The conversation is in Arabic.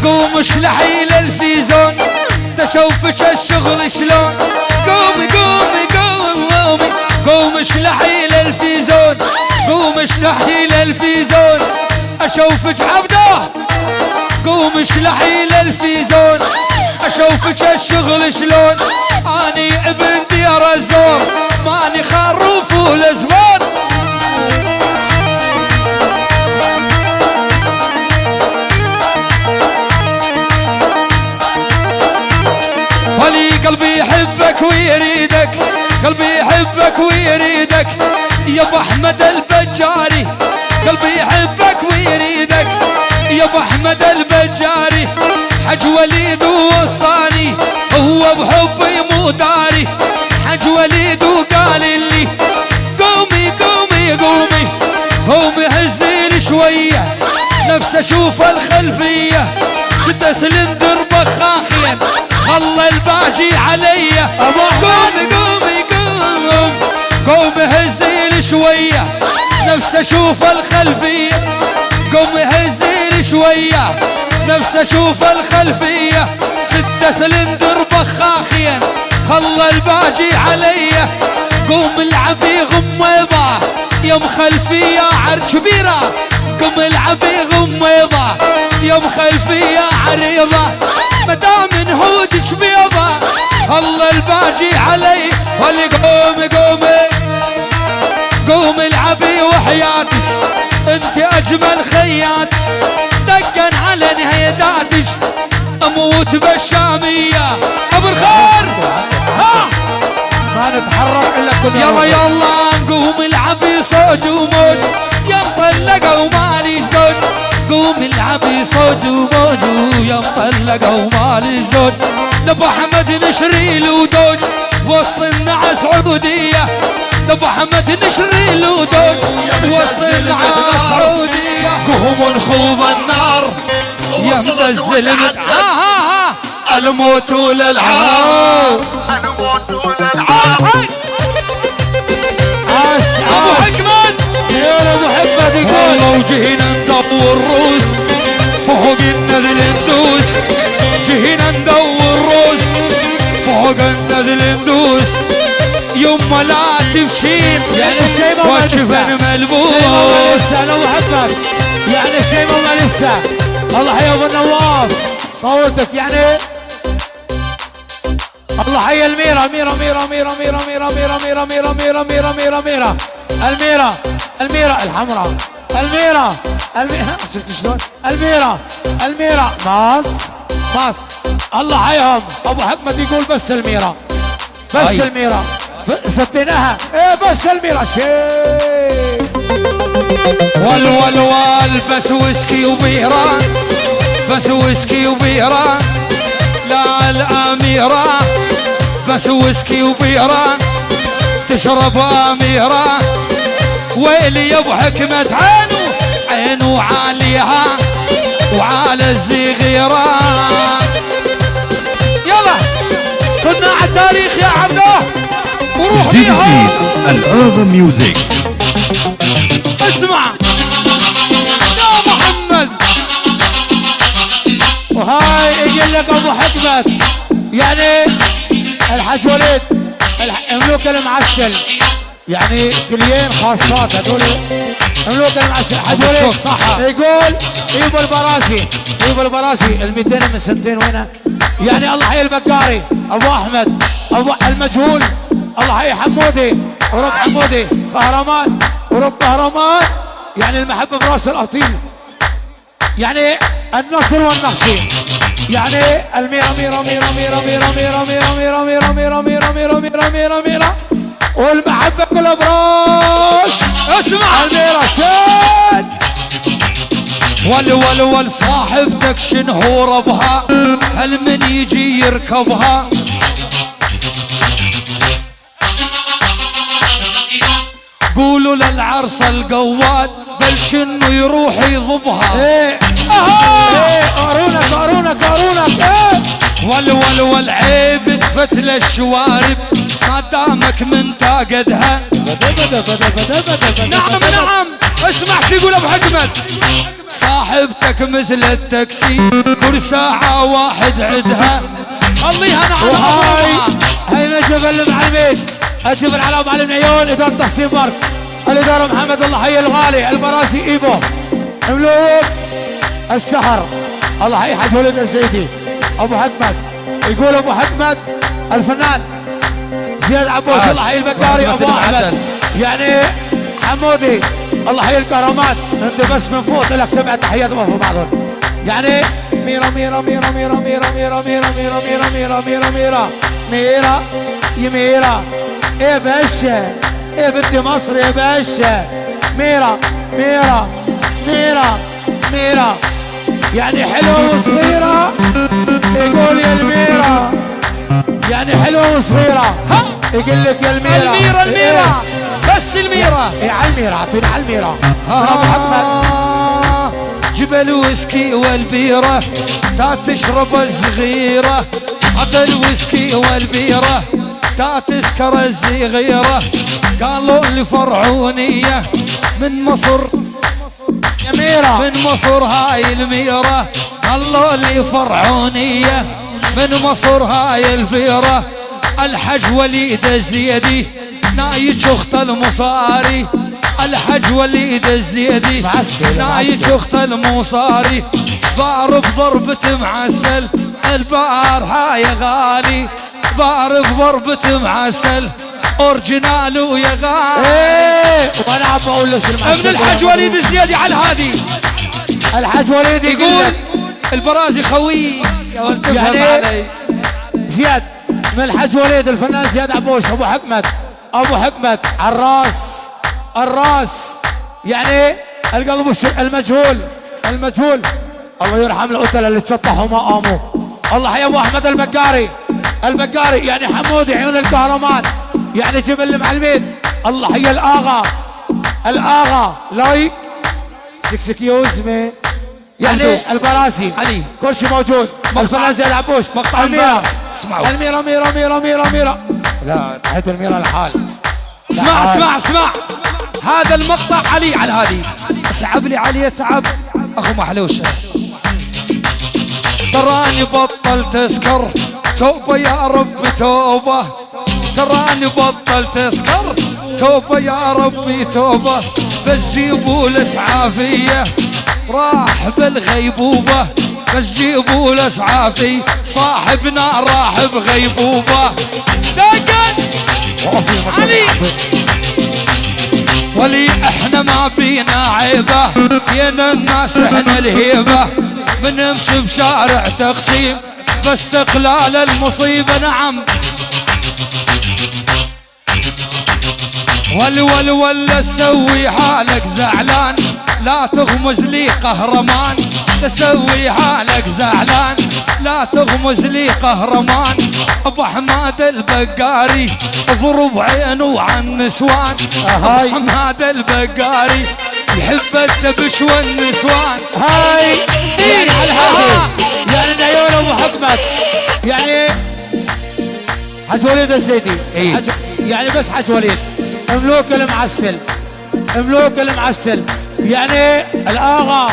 قوم اشلحي للفيزون تشوفك الشغل شلون. قومي قومي قومي قوم اشلحي للفيزون قوم اشلحي للفيزون اشوفك عبده. قوم اشلحي للفيزون اشوفك الشغل شلون. اني ابن ديار الزور ماني خروف ولا زبون. ولي قلبي يحبك ويريدك قلبي يحبك ويريدك يا ابو احمد البجاري. قلبي يحبك ويريدك يا ابو احمد البجاري. حج وليد وصاني هو بحبي مو داري. حج وليد وقال لي قومي قومي قومي قومي هزيني شويه نفس اشوف الخلفيه. 6 سلندر بخاخين خلى الباجي علي. قومي قومي قوم قومي هزيني شويه نفس اشوف الخلفيه. قومي هزيني شويه نفس اشوف الخلفيه. 6 سلندر بخاخين خلى الباجي علي. قوم العبي غميضه يا مخلفيه عر كبيره. قوم العبي غميضه يا مخلفيه عريضه. مدام نهودك بيضه خلى الباجي علي. خلي قومي قومي قومي العبي وحياتك انت اجمل خيات. دقن على نهيداتك اموت بالشاميه. ابو الخير ها ما نتحرك الا كنا. يلا يلا قوم العبي صوج وموج يا مطلقه ومالي زوج. قوم العبي صوج وموج يا مطلقه ومالي زوج. لابو احمد نشري له دوج وصلنا على سعوديه. لابو احمد نشري له دوج وصلنا على سعوديه. قوم نخوض النار يا منزل الموت وللعار. الموت وللعار. ابو حكمت يا ابو حكمت يقول والله وجهنا ندور روس فوق النذل ندوس. جهنا ندور روس فوق النذل ندوس. يما لا تفشين يعني الشيء ما وجبن ملبوس. لسه انا ابو حكمت يعني الشيء ما لسه. الله حي ابو النواف طولتك يعني. الله حي الميرة ميرة ميرة ميرة ميرة ميرة ميرة ميرة ميرة ميرة ميرة ميرة ميرة الميرة الميرة الحمراء الميرة الميرة. شفت شلون الميرة الميرة ماس ماس. الله حيهم. ابو حكمت يقول بس الميرة بس الميرة ستيناها. ايه بس الميرة شيء. والوال بس ويسكي وبيران بس ويسكي وبيران. لا الاميره بس ويسكي وبيران تشرب اميره. ويلي يا ابو حكمه عينه عاليها وعلى الزغيره. يلا صناع التاريخ يا عبده وروح بيها. الأرض ميوزك. اسمع يا محمد. وهاي يقول لك ابو حكمت يعني الحاج وليد ملوك المعسل يعني كليين خاصات هذول ملوك المعسل. الحاج وليد يقول يبو البراسي يبو البراسي ال200 من سنتين وينه يعني. الله حي البقاري ابو احمد ابو المجهول. الله حي حمودي ورب حمودي قهرمان ورب قهرمان يعني المحبه براس الاطيل يعني النصر والنخشي يعني الميرة ميرة ميرة ميرة ميرة ميرة ميرة ميرة ميرة ميرة ميرة ميرة ميرة ميرة والمحبة كلها براس. اسمع الميرة شاد ول صاحبتك شنو ربها هل من يجي يركبها. قولوا للعرس القواد بل شنو يروح يضبها. ايه قارونك ايه والعيب تفتل الشوارب ما دامك من تاقدها. نعم اسمع شو يقول ابو حكمت. صاحبتك مثل التاكسي كل ساعة واحد عدها خليها انا هاي نجف المعلمين الجبل على معلم عيون اداره تحسين مارك الاداره محمد الله حي الغالي البراسي ايبو مملوك السحر الله حي حاج وليد الزيدي ابو حكمت يقول ابو حكمت الفنان زياد عبوس الله حي البكاري ابو احمد يعني حمودي الله حي الكهرمان انت بس من فوق لك 7 تحيات ما في بعضهم يعني ميرا ميرا ميرا ميرا ميرا ميرا ميرا ميرا ميرا ميرا ميرا ميرا ميرا يا ميرا ايه باشا ايه بنت مصر يا باشا ميرا ميرا ميرا ميرا يعني حلوة وصغيرة يقول يا الميرا يعني حلوة وصغيرة يقول لك يا الميرا الميرا الميرا بس الميرا ايه على الميرا اعطينا على الميرا ابو حكمت جبل ويسكي والبيرة تا تشرب الصغيرة عطى الويسكي والبيرة تا تسكر الصغيرة قالوا لي فرعونية من مصر يا ميرا من مصر هاي الميرة قالوا لي فرعونية من مصر هاي الفيرة الحج وليد الزيدي نايج اخت المصاري الحج وليد الزيدي نايج اخت المصاري بعرف ضربة معسل البارحة يا غالي بعرف ضربة معسل اورجينالو يا غالي ايه وانا عم بقول لك من الحج وليد الزيدي على الهادي الحج وليد يقول البرازي خوي يعني زياد من الحج وليد الفنان زياد عبوش ابو حكمت ابو حكمت عالراس الراس يعني القلب المجهول المجهول الله يرحم القتلة اللي تشطحوا ما قاموا الله حي ابو احمد البكاري البكاري يعني حمودي عيون الكهرمان يعني جبل المعلمين الله حي الاغا الاغا لايك سكسكيوز مي يعني البراسي علي كل شيء موجود الفنان زياد عبوش الميرا اسمعوا الميرا ميرا ميرا ميرا ميرا لا تحت الميرا الحال اسمع اسمع اسمع هذا المقطع علي على الهادي تعب لي علي تعب اخو محلوش تراني بطل تسكر توبه يا رب توبه تراني بطل تسكر توبه يا ربي توبه بس جيبوا الاسعافيه راح بالغيبوبه بس جيبوا الاسعافي صاحبنا راح بغيبوبه دقن علي ولي احنا ما بينا عيبه بين الناس احنا الهيبه بنمشي بشارع تقسيم باستقلال المصيبه نعم ول ولا تسوي حالك زعلان لا تغمز لي قهرمان تسوي حالك زعلان لا تغمز لي قهرمان ابو حماد البقاري اضرب عينه عن النسوان ابو حماد البقاري يحب الدبش والنسوان هاي يعني على هذه يعني عيون ابو حكمت يعني حج وليد الزيدي يعني بس حج وليد مملوك المعسل مملوك المعسل يعني الاغا